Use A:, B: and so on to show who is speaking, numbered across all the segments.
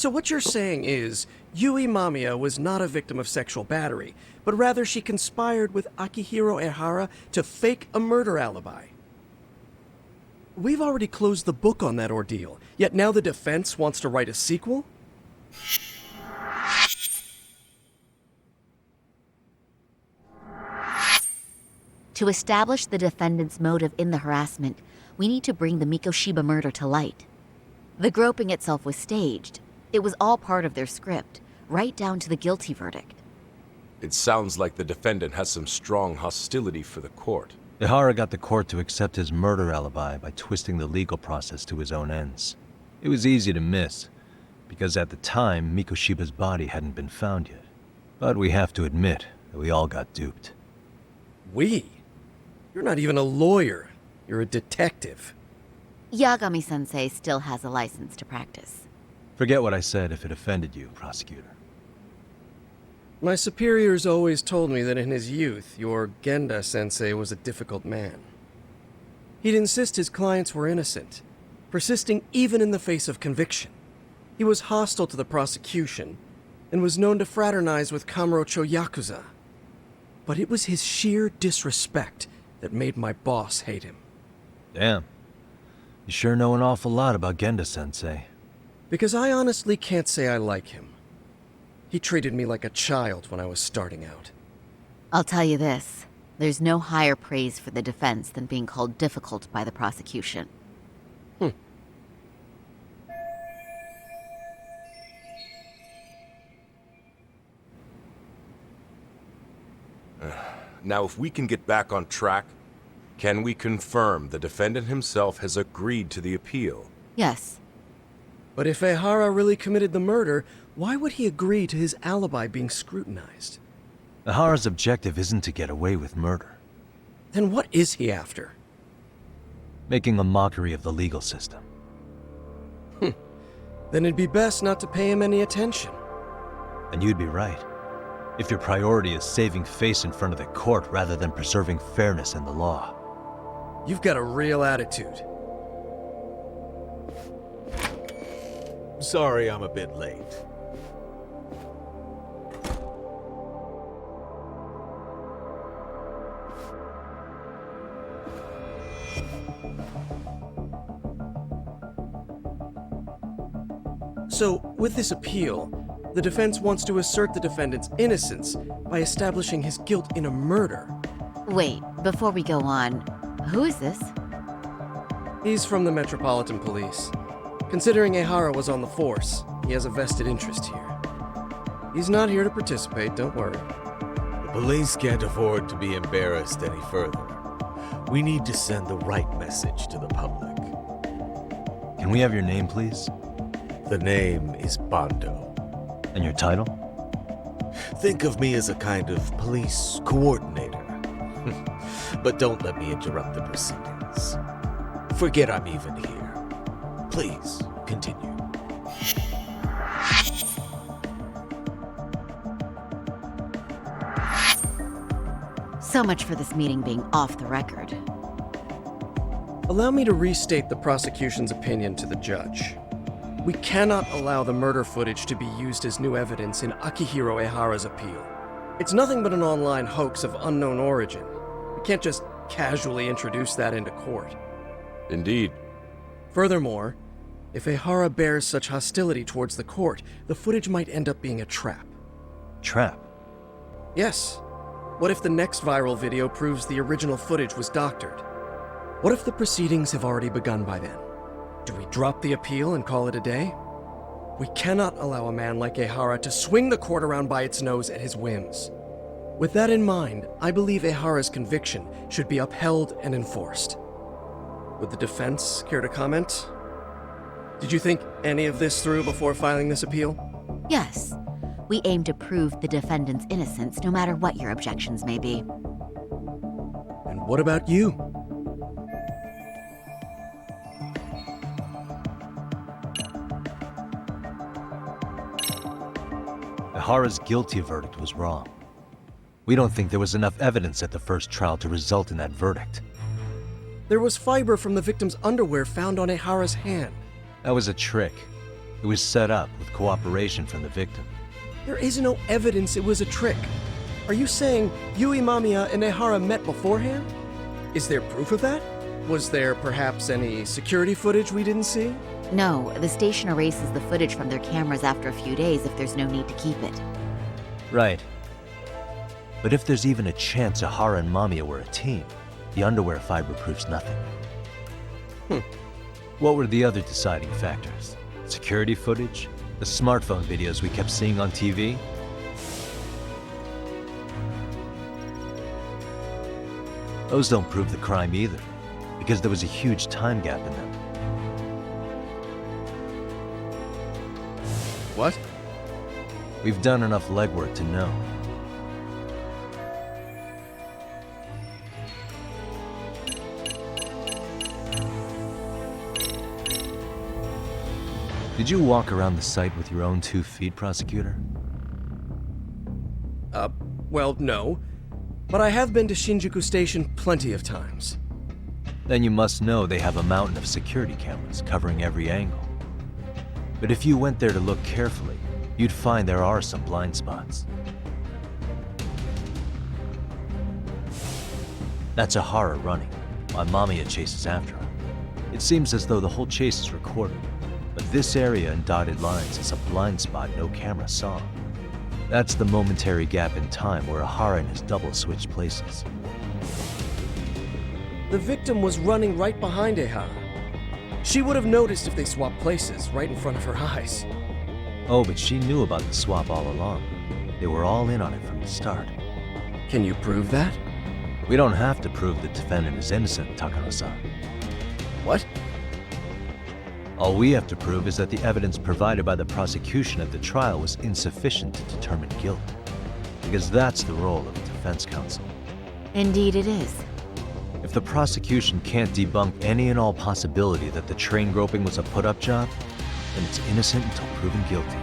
A: So what you're saying is, Yui Mamiya was not a victim of sexual battery, but rather she conspired with Akihiro Ehara to fake a murder alibi. We've already closed the book on that ordeal, yet now the defense wants to write a sequel?
B: To establish the defendant's motive in the harassment, we need to bring the Mikoshiba murder to light. The groping itself was staged. It was all part of their script, right down to the guilty verdict.
C: It sounds like the defendant has some strong hostility for the court.
D: Ehara got the court to accept his murder alibi by twisting the legal process to his own ends. It was easy to miss, because at the time, Mikoshiba's body hadn't been found yet. But we have to admit that we all got duped.
A: We? You're not even a lawyer. You're a detective.
B: Yagami-sensei still has a license to practice.
D: Forget what I said if it offended you, prosecutor.
A: My superiors always told me that in his youth, your Genda-sensei was a difficult man. He'd insist his clients were innocent, persisting even in the face of conviction. He was hostile to the prosecution, and was known to fraternize with Kamurocho Yakuza. But it was his sheer disrespect that made my boss hate him.
D: Damn. You sure know an awful lot about Genda-sensei.
A: Because I honestly can't say I like him. He treated me like a child when I was starting out.
B: I'll tell you this, there's no higher praise for the defense than being called difficult by the prosecution.
C: Now, if we can get back on track, can we confirm the defendant himself has agreed to the appeal?
B: Yes.
A: But if Ehara really committed the murder, why would he agree to his alibi being scrutinized?
D: Ehara's objective isn't to get away with murder.
A: Then what is he after?
D: Making a mockery of the legal system.
A: Then it'd be best not to pay him any attention.
D: And you'd be right. If your priority is saving face in front of the court rather than preserving fairness in the law.
A: You've got a real attitude.
E: Sorry I'm a bit late.
A: So, with this appeal, the defense wants to assert the defendant's innocence by establishing his guilt in a murder.
B: Wait, before we go on, who is this?
A: He's from the Metropolitan Police. Considering Ehara was on the force, he has a vested interest here. He's not here to participate, don't worry.
E: The police can't afford to be embarrassed any further. We need to send the right message to the public.
D: Can we have your name, please?
E: The name is Bando.
D: And your title?
E: Think of me as a kind of police coordinator. But don't let me interrupt the proceedings. Forget I'm even here. Please, continue.
B: So much for this meeting being off the record.
A: Allow me to restate the prosecution's opinion to the judge. We cannot allow the murder footage to be used as new evidence in Akihiro Ehara's appeal. It's nothing but an online hoax of unknown origin. We can't just casually introduce that into court.
C: Indeed.
A: Furthermore, if Ehara bears such hostility towards the court, the footage might end up being a trap.
D: Trap?
A: Yes. What if the next viral video proves the original footage was doctored? What if the proceedings have already begun by then? Do we drop the appeal and call it a day? We cannot allow a man like Ehara to swing the court around by its nose at his whims. With that in mind, I believe Ehara's conviction should be upheld and enforced. Would the defense care to comment? Did you think any of this through before filing this appeal?
B: Yes. We aim to prove the defendant's innocence no matter what your objections may be.
A: And what about you?
D: Ehara's guilty verdict was wrong. We don't think there was enough evidence at the first trial to result in that verdict.
A: There was fiber from the victim's underwear found on Ehara's hand.
D: That was a trick. It was set up with cooperation from the victim.
A: There is no evidence it was a trick. Are you saying Yui Mamiya and Ehara met beforehand? Is there proof of that? Was there perhaps any security footage we didn't see?
B: No, the station erases the footage from their cameras after a few days if there's no need to keep it.
D: Right. But if there's even a chance Ehara and Mamiya were a team, the underwear fiber proves nothing. What were the other deciding factors? Security footage? The smartphone videos we kept seeing on TV? Those don't prove the crime either, because there was a huge time gap in them.
A: What?
D: We've done enough legwork to know. Did you walk around the site with your own 2 feet, prosecutor?
A: Well, no. But I have been to Shinjuku Station plenty of times.
D: Then you must know they have a mountain of security cameras covering every angle. But if you went there to look carefully, you'd find there are some blind spots. That's Ehara running, while Mamiya chases after her. It seems as though the whole chase is recorded, but this area in dotted lines is a blind spot no camera saw. That's the momentary gap in time where Ehara and his double switched places.
A: The victim was running right behind Ehara. She would have noticed if they swapped places right in front of her eyes.
D: Oh, but she knew about the swap all along. They were all in on it from the start.
A: Can you prove that?
D: We don't have to prove the defendant is innocent, Takano-san.
A: What?
D: All we have to prove is that the evidence provided by the prosecution at the trial was insufficient to determine guilt. Because that's the role of the defense counsel.
B: Indeed it is.
D: If the prosecution can't debunk any and all possibility that the train groping was a put-up job, then it's innocent until proven guilty.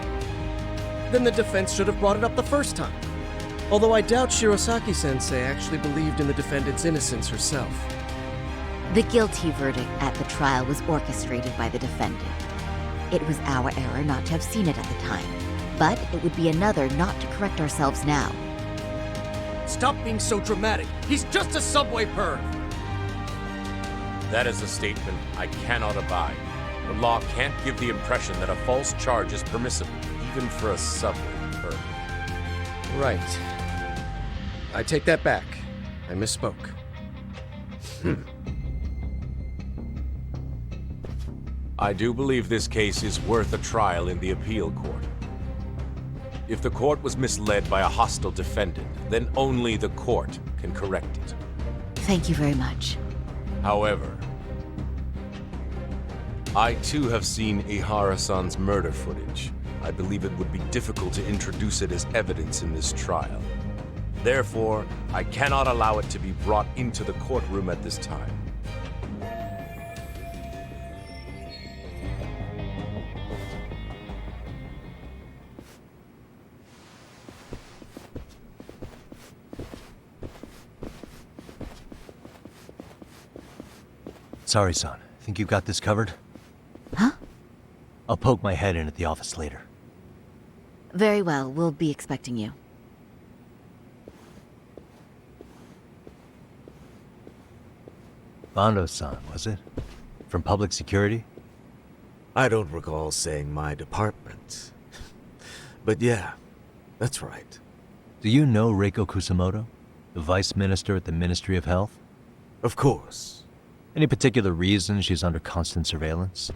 A: Then the defense should have brought it up the first time. Although I doubt Shirosaki-sensei actually believed in the defendant's innocence herself.
B: The guilty verdict at the trial was orchestrated by the defendant. It was our error not to have seen it at the time, but it would be another not to correct ourselves now.
A: Stop being so dramatic. He's just a subway perv.
C: That is a statement I cannot abide. The law can't give the impression that a false charge is permissible, even for a subway perv.
A: Right. I take that back. I misspoke.
C: I do believe this case is worth a trial in the appeal court. If the court was misled by a hostile defendant, then only the court can correct it.
B: Thank you very much.
C: However, I too have seen Ihara-san's murder footage. I believe it would be difficult to introduce it as evidence in this trial. Therefore, I cannot allow it to be brought into the courtroom at this time.
D: Sorry, son. Think you got this covered?
B: Huh?
D: I'll poke my head in at the office later.
B: Very well, we'll be expecting you.
D: Bando-san, was it? From public security?
E: I don't recall saying my department. But yeah, that's right.
D: Do you know Reiko Kusamoto, the vice minister at the Ministry of Health?
E: Of course.
D: Any particular reason she's under constant surveillance?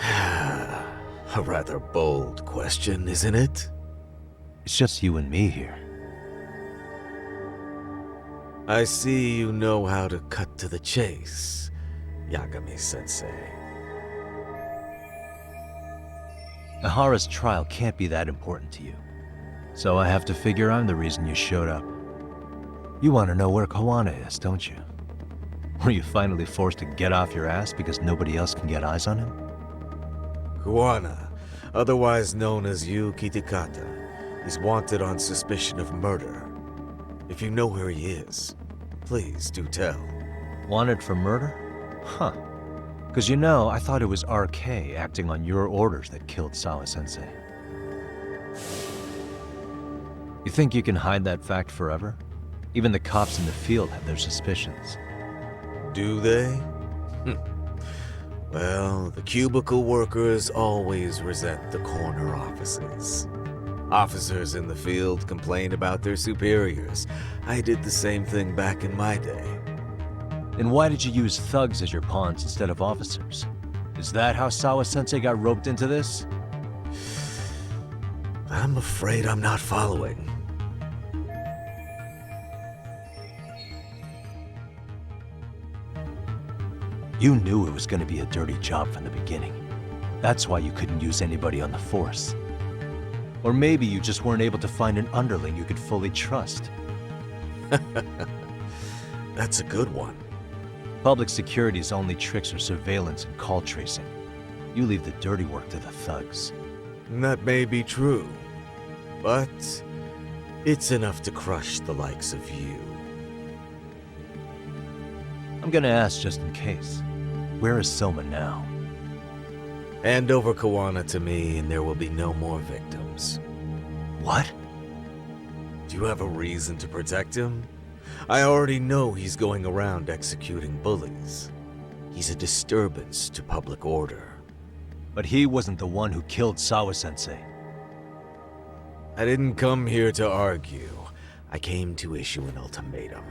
E: A rather bold question, isn't it?
D: It's just you and me here.
E: I see you know how to cut to the chase, Yagami-sensei.
D: Ehara's trial can't be that important to you. So I have to figure I'm the reason you showed up. You want to know where Kawana is, don't you? Were you finally forced to get off your ass because nobody else can get eyes on him?
E: Kuwana, otherwise known as Yu Kitakata, is wanted on suspicion of murder. If you know where he is, please do tell.
D: Wanted for murder? Huh. Because you know, I thought it was RK acting on your orders that killed Sawa-sensei. You think you can hide that fact forever? Even the cops in the field have their suspicions.
E: Do they? Well, the cubicle workers always resent the corner offices. Officers in the field complain about their superiors. I did the same thing back in my day.
D: Then why did you use thugs as your pawns instead of officers? Is that how Sawa-sensei got roped into this?
E: I'm afraid I'm not following.
D: You knew it was going to be a dirty job from the beginning. That's why you couldn't use anybody on the force. Or maybe you just weren't able to find an underling you could fully trust.
E: That's a good one.
D: Public security's only tricks are surveillance and call tracing. You leave the dirty work to the thugs.
E: That may be true, but it's enough to crush the likes of you.
D: I'm gonna ask just in case. Where is Soma now?
E: Hand over Kawana to me and there will be no more victims.
D: What?
E: Do you have a reason to protect him? I already know he's going around executing bullies. He's a disturbance to public order.
D: But he wasn't the one who killed Sawa-sensei.
E: I didn't come here to argue. I came to issue an ultimatum.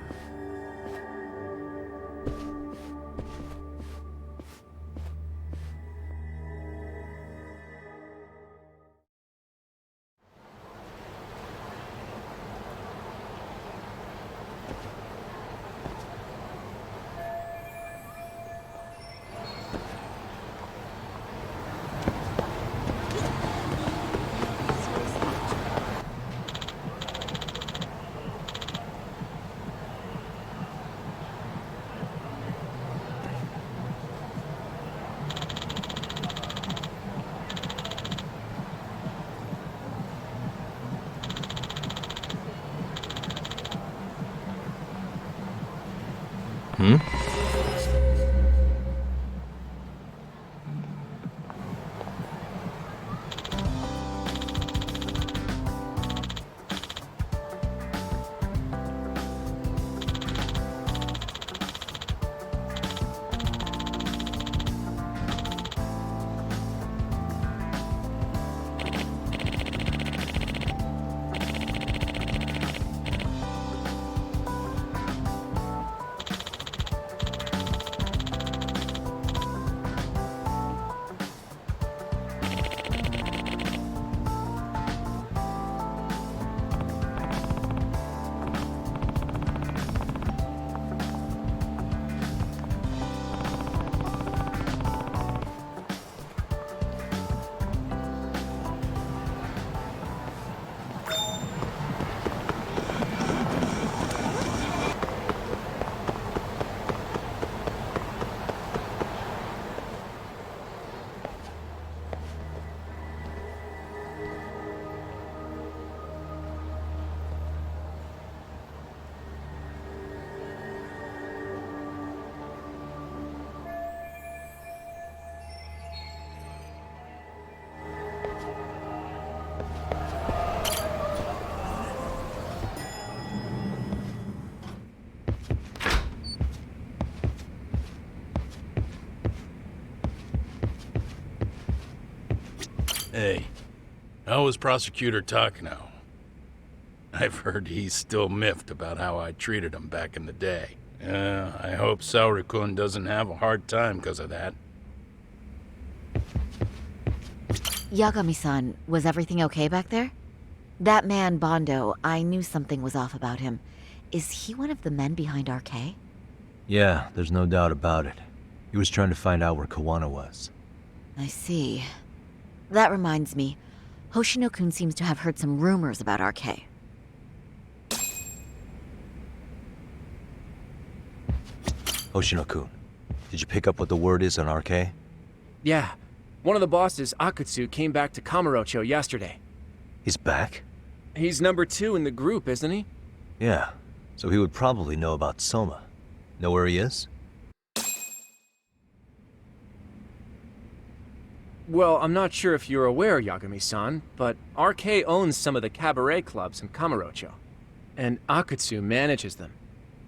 F: Hey, how is Prosecutor Takano? I've heard he's still miffed about how I treated him back in the day. I hope Saori-kun doesn't have a hard time because of that.
B: Yagami-san, was everything okay back there? That man, Bondo, I knew something was off about him. Is he one of the men behind RK?
D: Yeah, there's no doubt about it. He was trying to find out where Kawana was.
B: I see. That reminds me, Hoshino-kun seems to have heard some rumors about RK.
D: Hoshino-kun, did you pick up what the word is on RK?
G: Yeah. One of the bosses, Akutsu, came back to Kamurocho yesterday.
D: He's back?
G: He's number 2 in the group, isn't he?
D: Yeah, so he would probably know about Soma. Know where he is?
G: Well, I'm not sure if you're aware, Yagami-san, but RK owns some of the cabaret clubs in Kamurocho, and Akutsu manages them.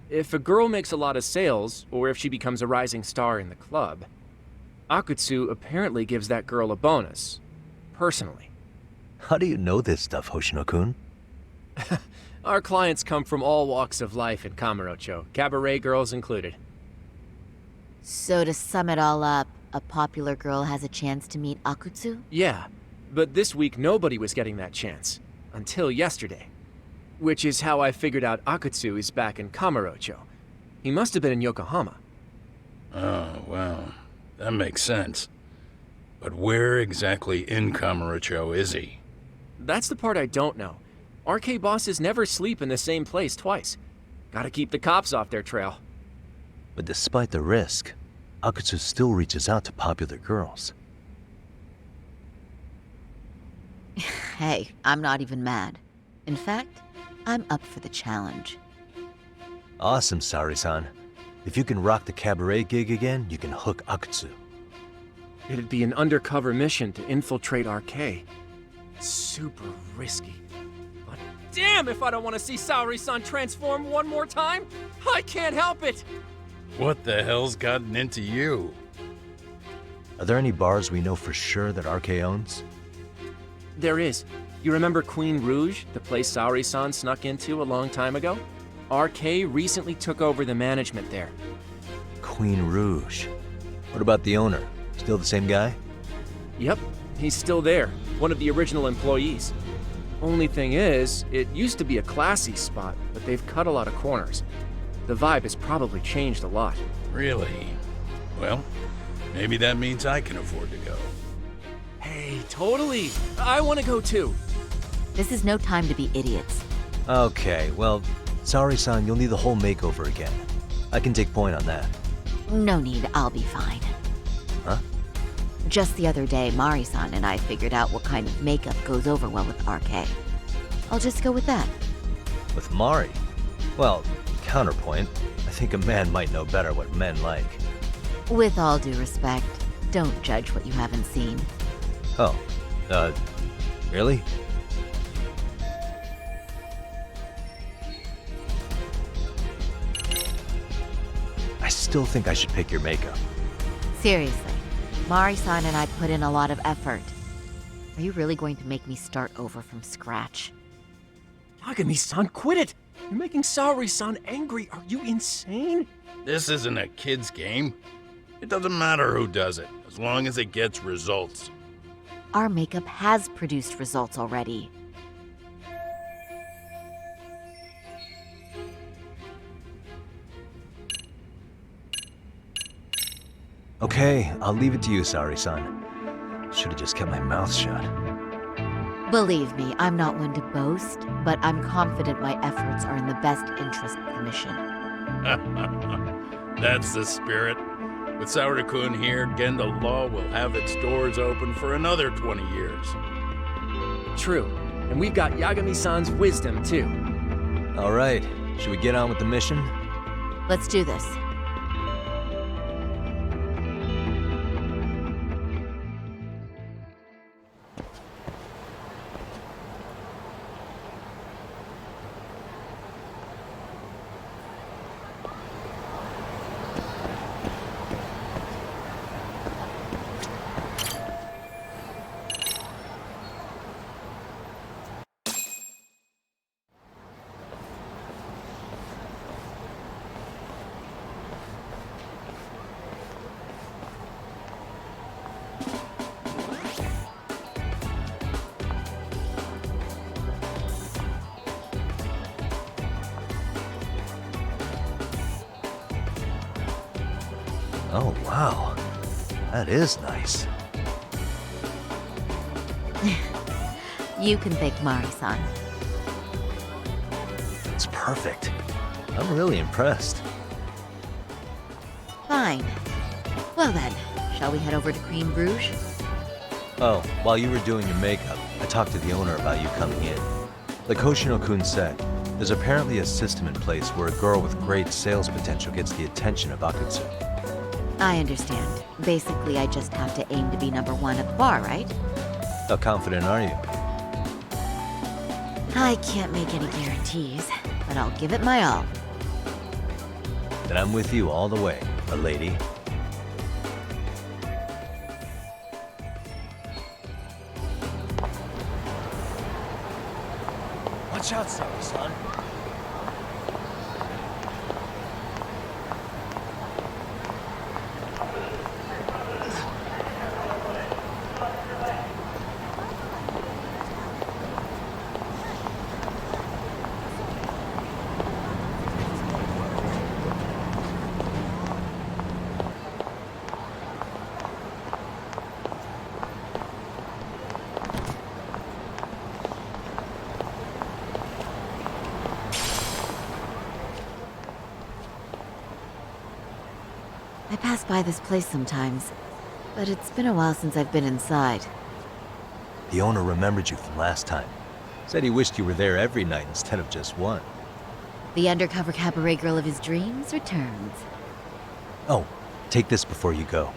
G: If a girl makes a lot of sales, or if she becomes a rising star in the club, Akutsu apparently gives that girl a bonus, personally.
D: How do you know this stuff, Hoshino-kun?
G: Our clients come from all walks of life in Kamurocho, cabaret girls included.
B: So to sum it all up, a popular girl has a chance to meet Akutsu?
G: Yeah, but this week nobody was getting that chance. Until yesterday. Which is how I figured out Akutsu is back in Kamurocho. He must have been in Yokohama.
F: Oh, well, that makes sense. But where exactly in Kamurocho is he?
G: That's the part I don't know. RK bosses never sleep in the same place twice. Gotta keep the cops off their trail.
D: But despite the risk, Akutsu still reaches out to popular girls.
B: Hey, I'm not even mad. In fact, I'm up for the challenge.
D: Awesome, Saori-san. If you can rock the cabaret gig again, you can hook Akutsu.
G: It'd be an undercover mission to infiltrate RK. Super risky. But damn if I don't want to see Saori-san transform one more time! I can't help it!
F: What the hell's gotten into you?
D: Are there any bars we know for sure that RK owns?
G: There is. You remember Queen Rouge, the place Saori-san snuck into a long time ago? RK recently took over the management there.
D: Queen Rouge. What about the owner? Still the same guy?
G: Yep, he's still there, one of the original employees. Only thing is, it used to be a classy spot, but they've cut a lot of corners. The vibe has probably changed a lot.
F: Really? Well, maybe that means I can afford to go.
G: Hey, totally! I want to go too!
B: This is no time to be idiots.
D: Okay, well, Saori-san, you'll need the whole makeover again. I can take point on that.
B: No need, I'll be fine.
D: Huh?
B: Just the other day, Mari-san and I figured out what kind of makeup goes over well with RK. I'll just go with that.
D: With Mari? Well, counterpoint, I think a man might know better what men like.
B: With all due respect, don't judge what you haven't seen.
D: Oh, really? I still think I should pick your makeup.
B: Seriously, Mari-san and I put in a lot of effort. Are you really going to make me start over from scratch?
G: Yagami-san, quit it! You're making Saori-san angry. Are you insane?
F: This isn't a kid's game. It doesn't matter who does it, as long as it gets results.
B: Our makeup has produced results already.
D: Okay, I'll leave it to you, Saori-san. Should have just kept my mouth shut.
B: Believe me, I'm not one to boast, but I'm confident my efforts are in the best interest of the mission.
F: That's the spirit. With Saori-kun here, Genda Law will have its doors open for another 20 years.
G: True. And we've got Yagami-san's wisdom, too.
D: All right, should we get on with the mission?
B: Let's do this.
D: Oh, wow. That is nice.
B: You can thank Mari-san.
D: It's perfect. I'm really impressed.
B: Fine. Well then, shall we head over to Queen Rouge?
D: Oh, while you were doing your makeup, I talked to the owner about you coming in. Like Hoshino-kun said, there's apparently a system in place where a girl with great sales potential gets the attention of Akutsu.
B: I understand. Basically, I just have to aim to be number one at the bar, right?
D: How confident are you?
B: I can't make any guarantees, but I'll give it my all.
D: Then I'm with you all the way, my lady. Watch out, Saori-san.
B: I pass by this place sometimes, but it's been a while since I've been inside.
D: The owner remembered you from last time. Said he wished you were there every night instead of just one.
B: The undercover cabaret girl of his dreams returns.
D: Oh, take this before you go.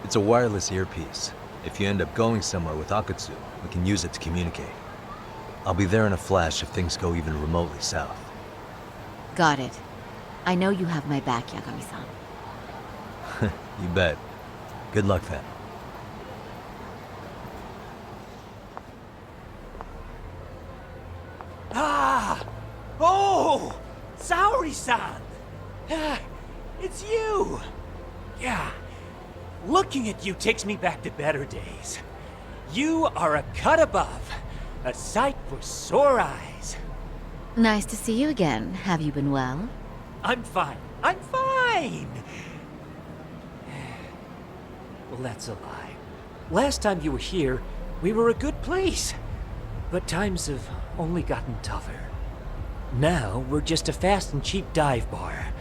D: It's a wireless earpiece. If you end up going somewhere with Akutsu, we can use it to communicate. I'll be there in a flash if things go even remotely south.
B: Got it. I know you have my back, Yagami-san.
D: You bet. Good luck then.
H: Ah! Oh! Saori-san! Ah, it's you! Yeah. Looking at you takes me back to better days. You are a cut above. A sight for sore eyes.
B: Nice to see you again. Have you been well?
H: I'm fine. I'm fine! Well, that's a lie. Last time you were here, we were a good place. But times have only gotten tougher. Now, we're just a fast and cheap dive bar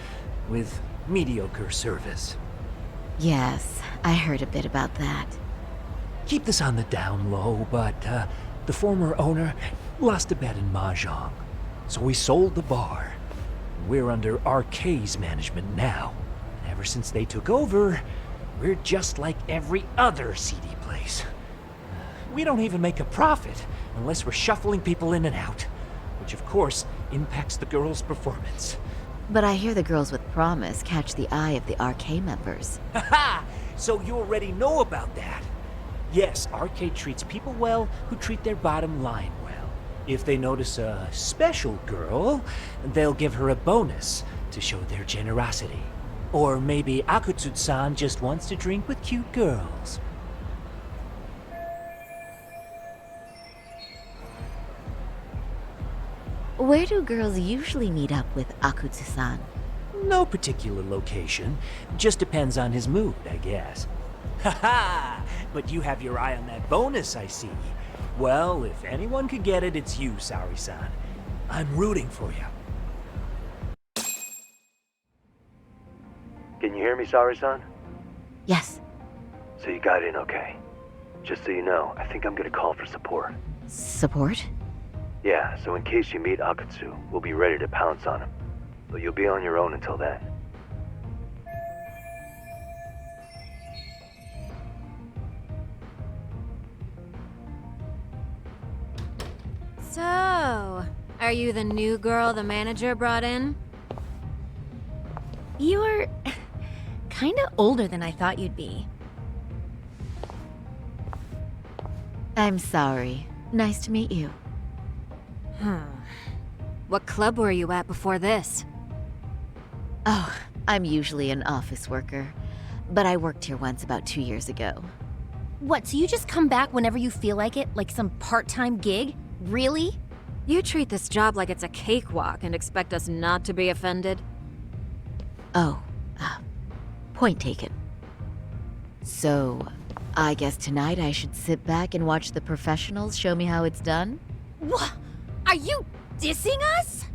H: with mediocre service.
B: Yes, I heard a bit about that.
H: Keep this on the down low, but the former owner lost a bet in Mahjong. So we sold the bar. We're under RK's management now. And ever since they took over, we're just like every other seedy place. We don't even make a profit unless we're shuffling people in and out, which of course impacts the girls' performance.
B: But I hear the girls with promise catch the eye of the RK members.
H: Haha! So you already know about that. Yes, RK treats people well who treat their bottom line well. If they notice a special girl, they'll give her a bonus to show their generosity. Or maybe Akutsu-san just wants to drink with cute girls.
B: Where do girls usually meet up with Akutsu-san?
H: No particular location. Just depends on his mood, I guess. Haha! But you have your eye on that bonus, I see. Well, if anyone could get it, it's you, Saori-san. I'm rooting for you.
I: Can you hear me, Saori-san?
B: Yes.
I: So you got in okay. Just so you know, I think I'm gonna call for support.
B: Support?
I: Yeah, so in case you meet Akutsu, we'll be ready to pounce on him. But you'll be on your own until then.
J: So, are you the new girl the manager brought in? You're kinda older than I thought you'd be.
B: I'm sorry. Nice to meet you.
J: What club were you at before this?
B: Oh, I'm usually an office worker, but I worked here once about 2 years ago.
J: What, so you just come back whenever you feel like it, like some part-time gig? Really? You treat this job like it's a cakewalk and expect us not to be offended?
B: Oh, point taken. So, I guess tonight I should sit back and watch the professionals show me how it's done?
J: What? Are you dissing us?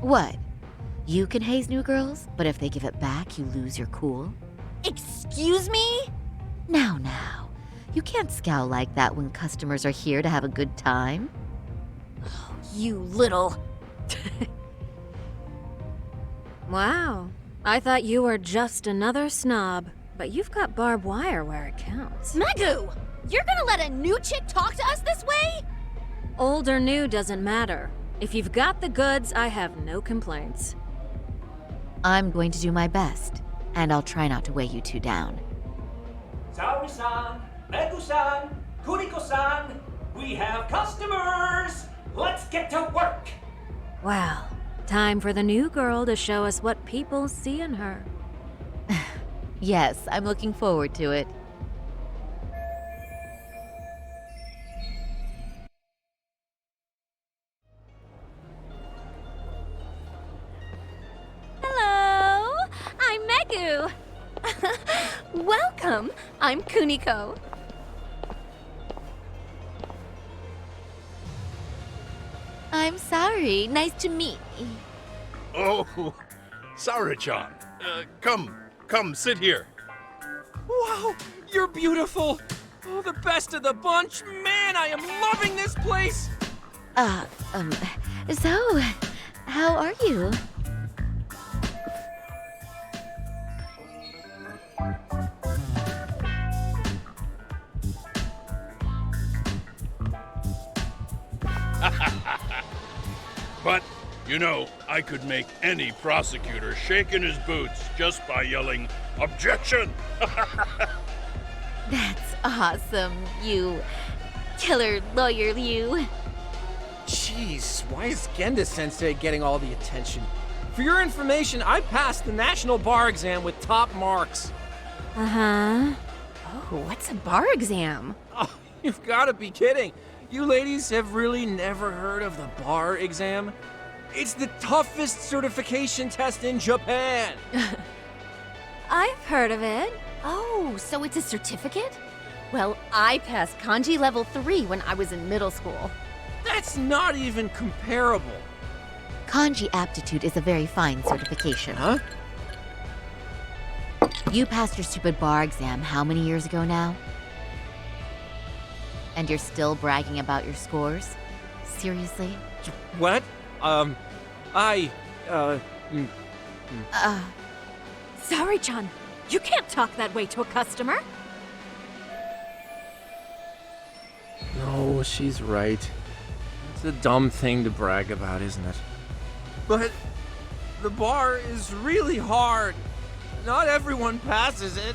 B: What? You can haze new girls, but if they give it back, you lose your cool?
J: Excuse me?
B: Now. You can't scowl like that when customers are here to have a good time.
J: You little... Wow. I thought you were just another snob, but you've got barbed wire where it counts.
K: Magoo! You're gonna let a new chick talk to us this way?
J: Old or new doesn't matter. If you've got the goods, I have no complaints.
B: I'm going to do my best, and I'll try not to weigh you two down.
H: Saori-san, Megu-san, Kuniko-san, we have customers! Let's get to work!
J: Well, time for the new girl to show us what people see in her.
B: Yes, I'm looking forward to it.
K: Hello! I'm Magoo! Welcome! I'm Kuniko.
B: I'm sorry. Nice to meet you.
F: Oh, Saori-chan. Come, sit here.
G: Wow, you're beautiful. Oh, the best of the bunch. Man, I am loving this place.
B: So, how are you?
F: But, you know, I could make any prosecutor shake in his boots just by yelling, "Objection!"
B: That's awesome, you killer lawyer, you.
G: Jeez, why is Genda-sensei getting all the attention? For your information, I passed the national bar exam with top marks.
J: Uh-huh.
K: Oh, what's a bar exam?
G: Oh, you've got to be kidding. You ladies have really never heard of the bar exam? It's the toughest certification test in Japan.
J: I've heard of it.
K: Oh, so it's a certificate? Well, I passed kanji level 3 when I was in middle school.
G: That's not even comparable.
B: Kanji aptitude is a very fine certification.
G: Huh?
B: You passed your stupid bar exam how many years ago now? And you're still bragging about your scores? Seriously?
G: What?
J: Saori-chan, you can't talk that way to a customer.
G: No, she's right. It's a dumb thing to brag about, isn't it? But the bar is really hard. Not everyone passes it.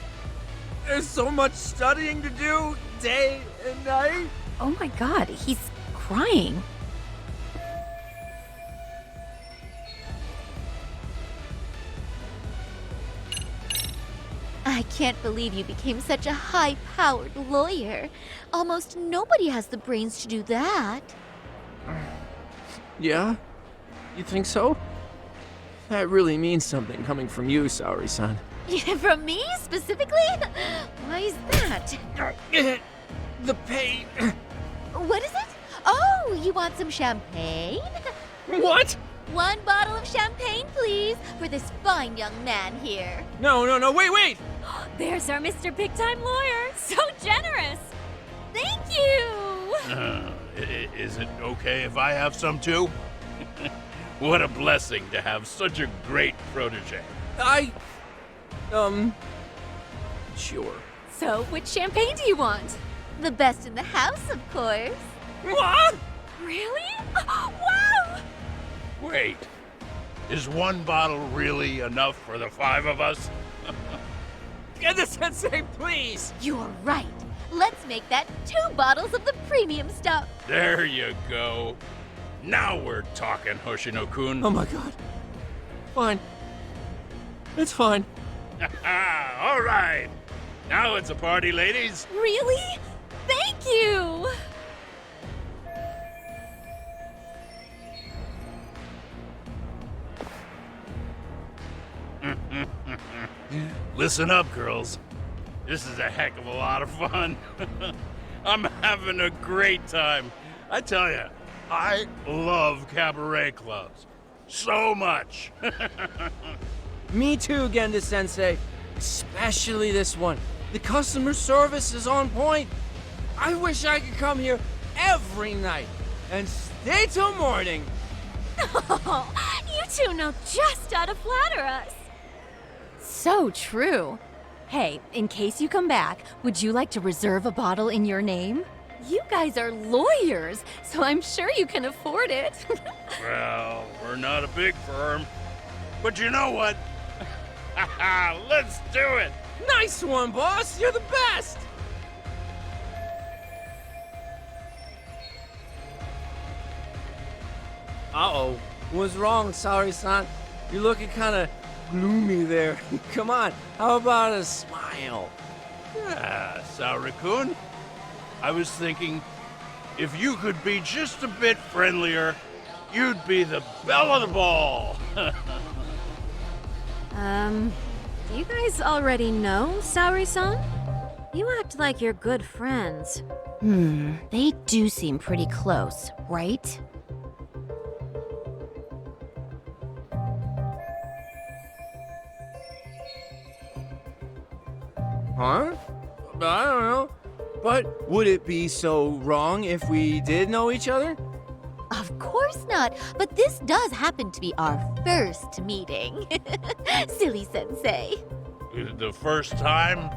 G: There's so much studying to do, day and night.
K: Oh my god, he's crying.
B: I can't believe you became such a high-powered lawyer. Almost nobody has the brains to do that.
G: Yeah? You think so? That really means something coming from you, Saori-san.
B: From me, specifically? Why is that?
G: The pain.
B: What is it? Oh, you want some champagne?
G: What?
B: 1 bottle of champagne, please, for this fine young man here.
G: No, wait!
J: There's our Mr. Big Time Lawyer. So generous. Thank you.
F: Is it okay if I have some too? What a blessing to have such a great protege.
G: Sure.
J: So, which champagne do you want?
B: The best in the house, of course.
G: What?
J: Really? Wow!
F: Wait, is 1 bottle really enough for the 5 of us?
G: Genda-sensei, please!
B: You're right. Let's make that 2 bottles of the premium stuff.
F: There you go. Now we're talking, Hoshino-kun.
G: Oh my god. Fine. It's fine.
F: All right. Now it's a party, ladies.
J: Really? Thank you!
F: Listen up, girls. This is a heck of a lot of fun. I'm having a great time. I tell you, I love cabaret clubs. So much.
G: Me too, Genda-sensei. Especially this one. The customer service is on point. I wish I could come here every night and stay till morning.
J: You two know just how to flatter us.
K: So true. Hey, in case you come back, would you like to reserve a bottle in your name? You guys are lawyers, so I'm sure you can afford it.
F: Well, we're not a big firm. But you know what? Let's do it!
G: Nice one, boss! You're the best! Uh-oh. What's wrong, Saori-san? You're looking kinda gloomy there. Come on, how about a smile?
F: Yeah, Saori-kun. I was thinking, if you could be just a bit friendlier, you'd be the belle of the ball.
J: Do you guys already know Saori-san? You act like you're good friends.
K: They do seem pretty close, right?
G: Huh? I don't know. But would it be so wrong if we did know each other?
B: Of course not, but this does happen to be our first meeting. Silly sensei.
F: The first time?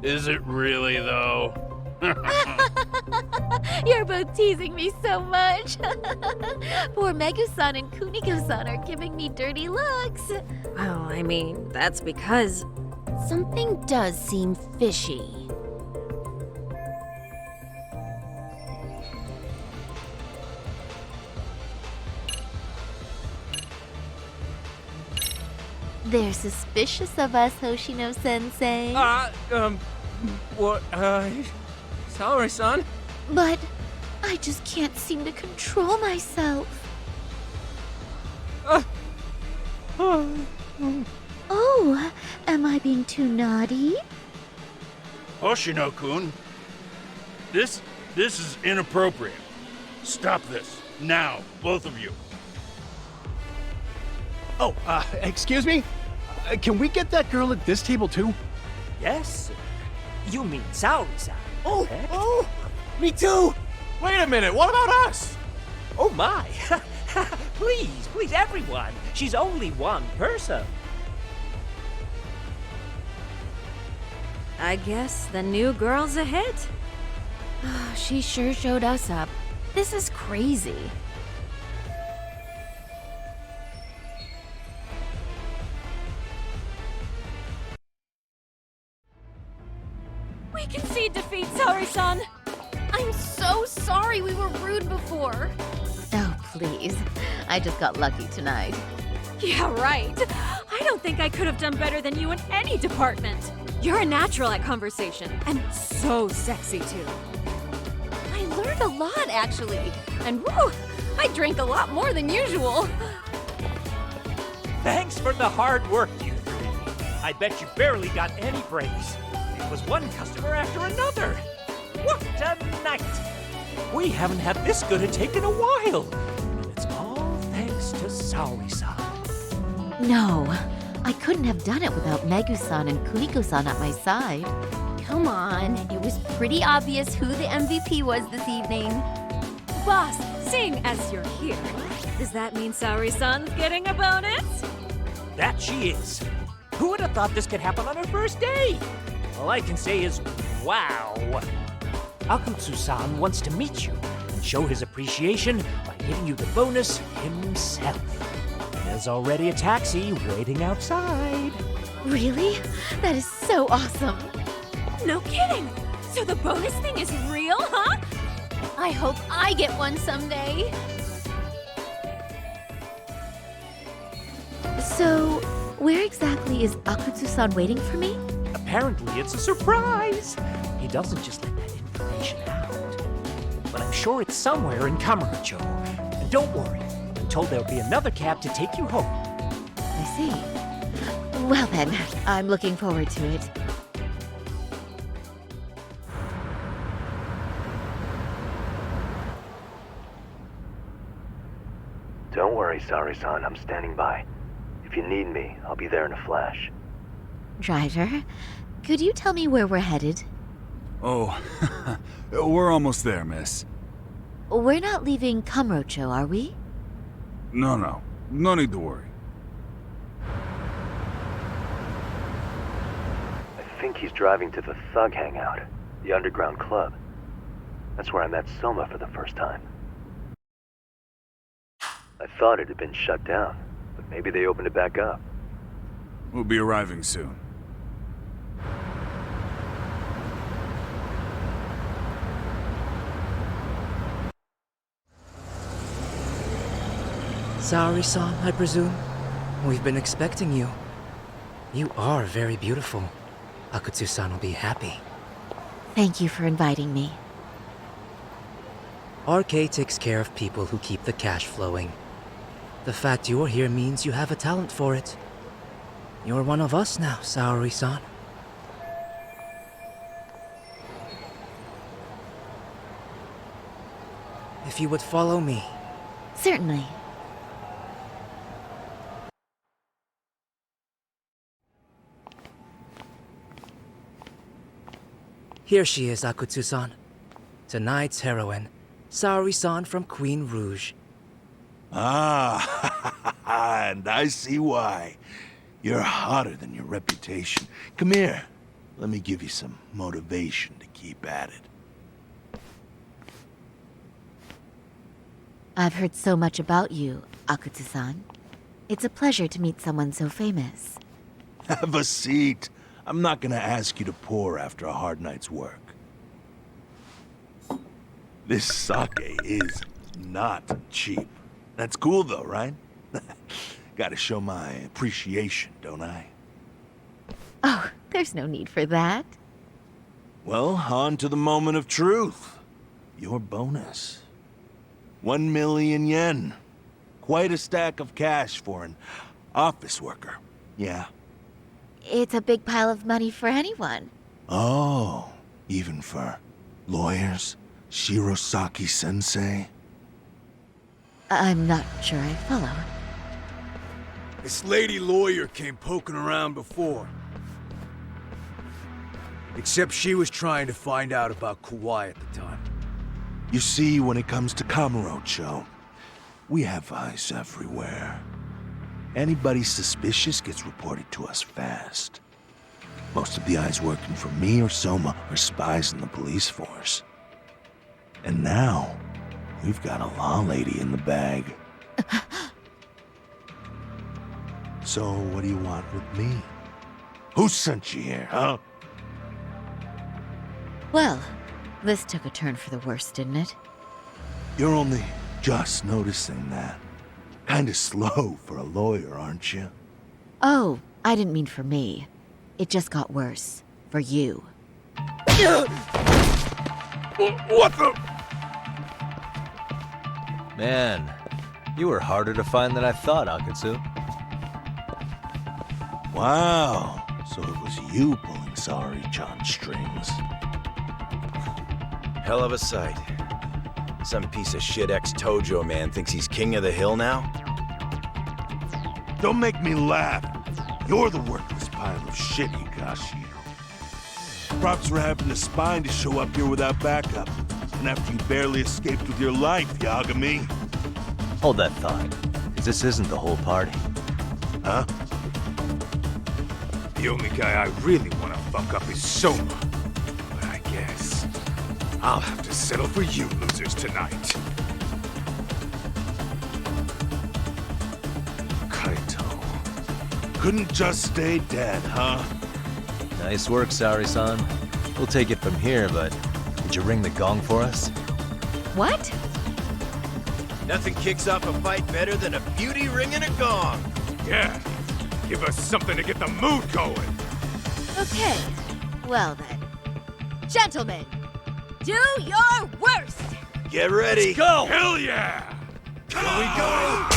F: Is it really, though?
B: You're both teasing me so much. Poor Megu-san and Kuniko-san are giving me dirty looks.
J: Well, I mean, that's because
K: Something does seem fishy.
B: They're suspicious of us, Hoshino-sensei.
G: What, Saori-san?
B: But I just can't seem to control myself. Oh, am I being too naughty?
F: Hoshino-kun, this is inappropriate. Stop this, now, both of you.
L: Oh, excuse me? Can we get that girl at this table too?
H: Yes, sir. You mean Saori-san?
L: Oh, me too! Wait a minute, what about us?
H: Oh my! Please, everyone! She's only one person.
J: I guess the new girl's a hit.
K: She sure showed us up. This is crazy.
J: We concede defeat, Saori-san.
K: I'm so sorry we were rude before.
B: Oh, please. I just got lucky tonight.
J: Yeah, right. I don't think I could have done better than you in any department. You're a natural at conversation, and so sexy too.
K: I learned a lot, actually. And woo, I drank a lot more than usual.
H: Thanks for the hard work, you three. I bet you barely got any praise. It was one customer after another. What a night! We haven't had this good a take in a while. And it's all thanks to Saori-san.
B: No, I couldn't have done it without Megu-san and Kuniko-san at my side.
K: Come on, it was pretty obvious who the MVP was this evening.
J: Boss, seeing as you're here, does that mean Saori-san's getting a bonus?
H: That she is. Who would have thought this could happen on her first day? All I can say is, wow. Akutsu-san wants to meet you and show his appreciation by giving you the bonus himself. There's already a taxi waiting outside.
B: Really? That is so awesome.
J: No kidding! So the bonus thing is real, huh?
K: I hope I get one someday.
B: So, where exactly is Akutsu-san waiting for me?
H: Apparently it's a surprise. He doesn't just let that information out. But I'm sure it's somewhere in Kamurocho. And don't worry, I'm told there'll be another cab to take you home.
B: I see. Well then, I'm looking forward to it.
I: Don't worry, Saori-san. I'm standing by. If you need me, I'll be there in a flash.
B: Driver, could you tell me where we're headed?
M: Oh, we're almost there, miss.
B: We're not leaving Kamurocho, are we?
M: No. No need to worry.
I: I think he's driving to the Thug Hangout, the underground club. That's where I met Soma for the first time. I thought it had been shut down, but maybe they opened it back up.
M: We'll be arriving soon.
N: Saori-san, I presume? We've been expecting you. You are very beautiful. Akutsu-san will be happy.
B: Thank you for inviting me.
N: RK takes care of people who keep the cash flowing. The fact you're here means you have a talent for it. You're one of us now, Saori-san. If you would follow me.
B: Certainly.
N: Here she is, Akutsu-san. Tonight's heroine, Saori-san from Queen Rouge.
O: Ah, and I see why. You're hotter than your reputation. Come here. Let me give you some motivation to keep at it.
B: I've heard so much about you, Akutsu-san. It's a pleasure to meet someone so famous.
O: Have a seat. I'm not gonna ask you to pour after a hard night's work. This sake is not cheap. That's cool though, right? Gotta show my appreciation, don't I?
B: Oh, there's no need for that.
O: Well, on to the moment of truth. Your bonus. 1 million yen. Quite a stack of cash for an office worker. Yeah.
B: It's a big pile of money for anyone.
O: Oh, even for lawyers? Shirosaki-sensei?
B: I'm not sure I follow.
P: This lady lawyer came poking around before. Except she was trying to find out about Kauai at the time.
O: You see, when it comes to Kamurocho, we have eyes everywhere. Anybody suspicious gets reported to us fast. Most of the eyes working for me or Soma are spies in the police force. And now, we've got a law lady in the bag. So, what do you want with me? Who sent you here, huh?
B: Well, this took a turn for the worse, didn't it?
O: You're only just noticing that. Kinda slow for a lawyer, aren't you?
B: Oh, I didn't mean for me. It just got worse. For you.
P: What the?
D: Man, you were harder to find than I thought, Akutsu.
O: Wow, so it was you pulling Saori-chan's strings.
Q: Hell of a sight. Some piece of shit ex-Tojo man thinks he's king of the hill now?
O: Don't make me laugh. You're the worthless pile of shit, Hikashi. Props for having the spine to show up here without backup. And after you barely escaped with your life, Yagami.
D: Hold that thought, 'cause this isn't the whole party.
O: Huh?
P: The only guy I really want to fuck up is Soma. But I guess I'll have to settle for you losers tonight.
O: Kaito. Couldn't just stay dead, huh?
D: Nice work, Saori-san. We'll take it from here, but did you ring the gong for us?
J: What?
Q: Nothing kicks off a fight better than a beauty ringing a gong.
P: Yeah, give us something to get the mood going.
J: Okay, well then. Gentlemen, do your worst!
Q: Get ready.
P: Let's go! Hell yeah!
Q: Here we go!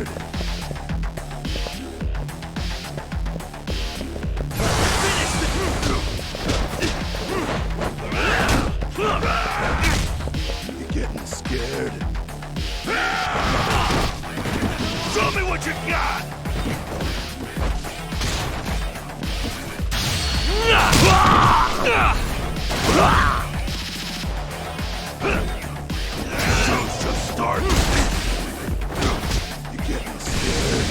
O: scared. You're getting scared.
P: Show me what you got!
O: Show's just starting. You're getting scared.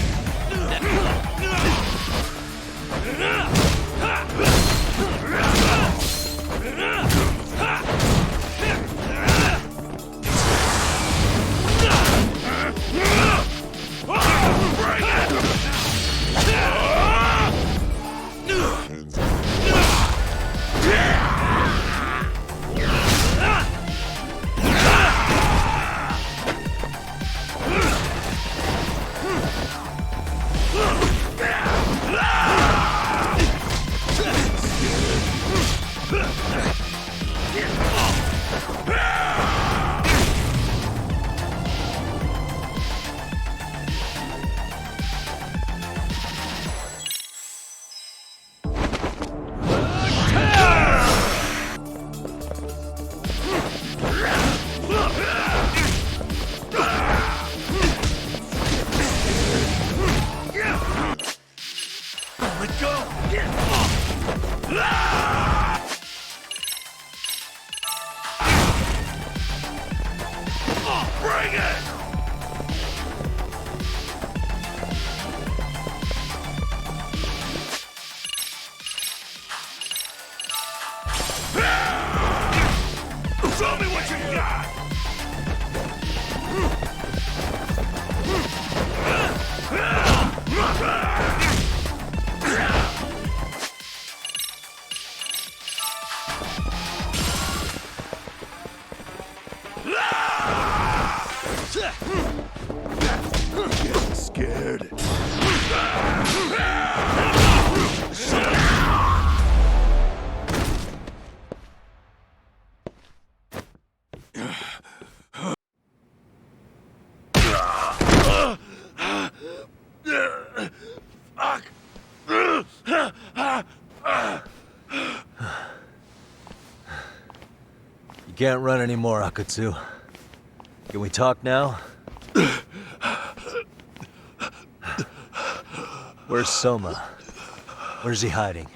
P: Let go! Bring it! Show me what you got!
O: Getting scared.
D: You can't run anymore, Akutsu. Can we talk now? Where's Soma? Where's he hiding?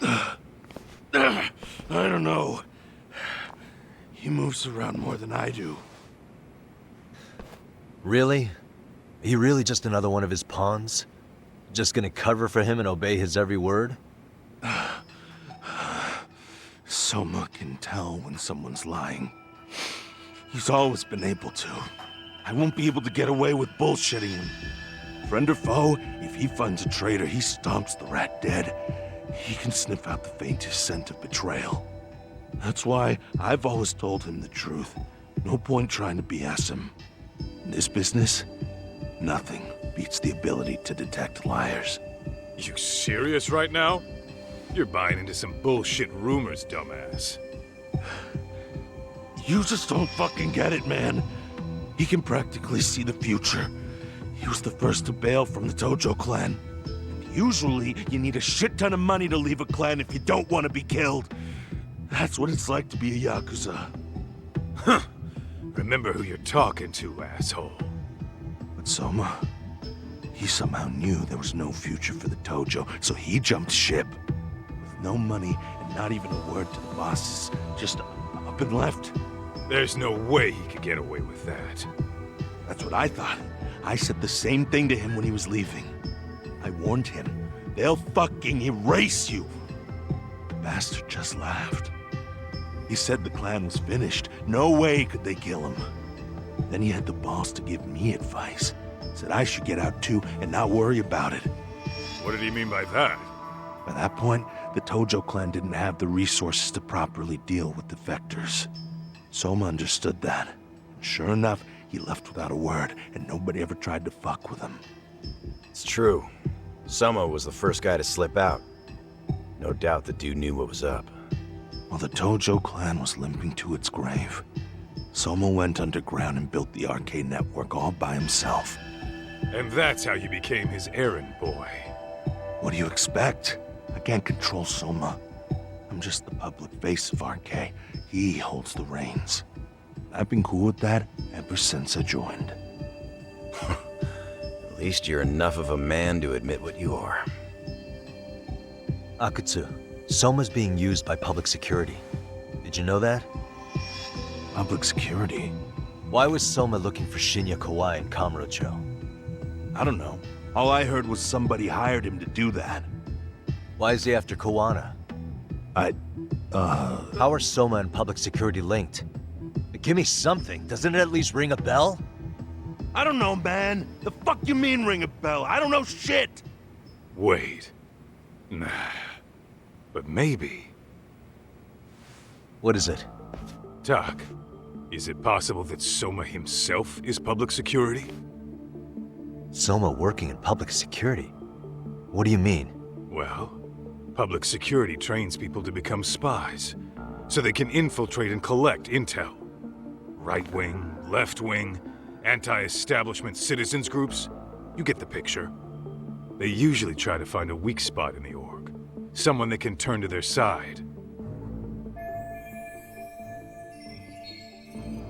O: I don't know. He moves around more than I do.
D: Really? Are you really just another one of his pawns? Just gonna cover for him and obey his every word?
O: Soma can tell when someone's lying. He's always been able to. I won't be able to get away with bullshitting him. Friend or foe, if he finds a traitor, he stomps the rat dead. He can sniff out the faintest scent of betrayal. That's why I've always told him the truth. No point trying to BS him. In this business, nothing beats the ability to detect liars.
M: You serious right now? You're buying into some bullshit rumors, dumbass.
O: You just don't fucking get it, man. He can practically see the future. He was the first to bail from the Tojo clan. Usually, you need a shit ton of money to leave a clan if you don't want to be killed. That's what it's like to be a Yakuza.
M: Huh. Remember who you're talking to, asshole.
O: But Soma, he somehow knew there was no future for the Tojo, so he jumped ship. With no money and not even a word to the bosses, just up and left.
M: There's no way he could get away with that.
O: That's what I thought. I said the same thing to him when he was leaving. I warned him, they'll fucking erase you. The bastard just laughed. He said the clan was finished. No way could they kill him. Then he had the balls to give me advice. Said I should get out too and not worry about it.
M: What did he mean by that?
O: By that point, the Tojo clan didn't have the resources to properly deal with defectors. Soma understood that. And sure enough, he left without a word, and nobody ever tried to fuck with him.
Q: It's true. Soma was the first guy to slip out. No doubt the dude knew what was up.
O: While the Tojo clan was limping to its grave, Soma went underground and built the arcade network all by himself.
M: And that's how you became his errand boy.
O: What do you expect? I can't control Soma. I'm just the public face of RK. He holds the reins. I've been cool with that ever since I joined.
Q: At least you're enough of a man to admit what you are.
D: Akutsu, Soma's being used by public security. Did you know that?
O: Public security?
D: Why was Soma looking for Shinya Kawai in Kamurocho?
O: I don't know. All I heard was somebody hired him to do that.
D: Why is he after Kawana? How are Soma and public security linked? Give me something. Doesn't it at least ring a bell?
O: I don't know, man. The fuck you mean ring a bell? I don't know shit!
M: Wait. Nah. But maybe.
D: What is it?
M: Doc, is it possible that Soma himself is public security?
D: Soma working in public security? What do you mean?
M: Well, public security trains people to become spies, so they can infiltrate and collect intel. Right wing, left wing, anti-establishment citizens groups. You get the picture. They usually try to find a weak spot in the org. Someone they can turn to their side.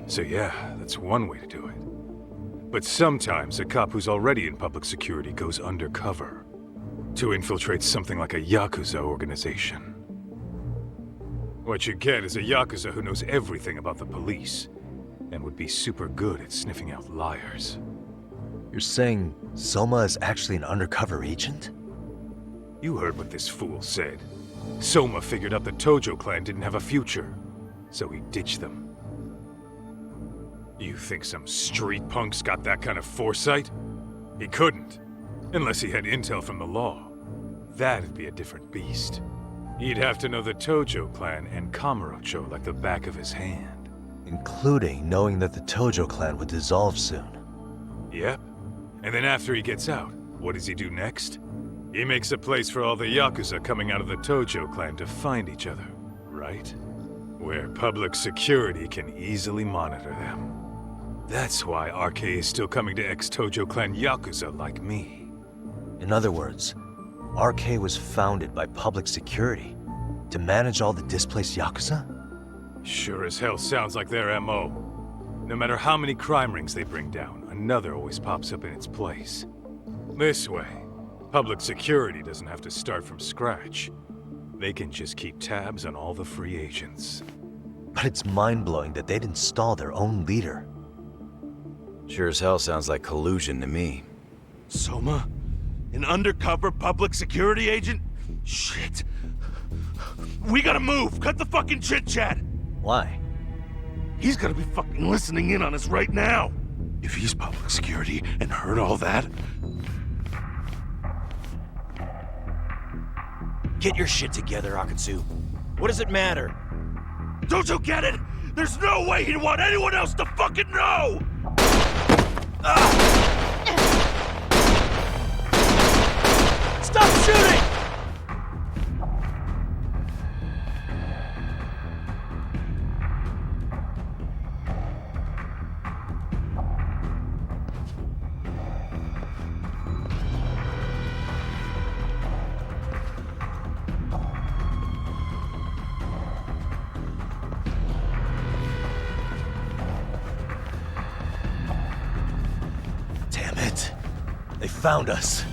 M: So yeah, that's one way to do it. But sometimes a cop who's already in public security goes undercover to infiltrate something like a Yakuza organization. What you get is a Yakuza who knows everything about the police and would be super good at sniffing out liars.
D: You're saying Soma is actually an undercover agent?
M: You heard what this fool said. Soma figured out the Tojo clan didn't have a future, so he ditched them. You think some street punk's got that kind of foresight? He couldn't, unless he had intel from the law. That'd be a different beast. He'd have to know the Tojo clan and Kamurocho like the back of his hand.
D: Including knowing that the Tojo clan would dissolve soon.
M: Yep. And then after he gets out, what does he do next? He makes a place for all the Yakuza coming out of the Tojo clan to find each other, right? Where public security can easily monitor them. That's why RK is still coming to ex-Tojo clan Yakuza like me.
D: In other words, RK was founded by public security to manage all the displaced Yakuza?
M: Sure as hell sounds like their MO. No matter how many crime rings they bring down, another always pops up in its place. This way, public security doesn't have to start from scratch. They can just keep tabs on all the free agents.
D: But it's mind-blowing that they'd install their own leader.
Q: Sure as hell sounds like collusion to me.
O: Soma? An undercover public security agent? Shit. We gotta move! Cut the fucking chit-chat!
D: Why?
O: He's gotta be fucking listening in on us right now! If he's public security and heard all that...
Q: Get your shit together, Akutsu. What does it matter?
O: Don't you get it? There's no way he'd want anyone else to fucking know!
Q: Stop shooting!
D: Damn it. They found us.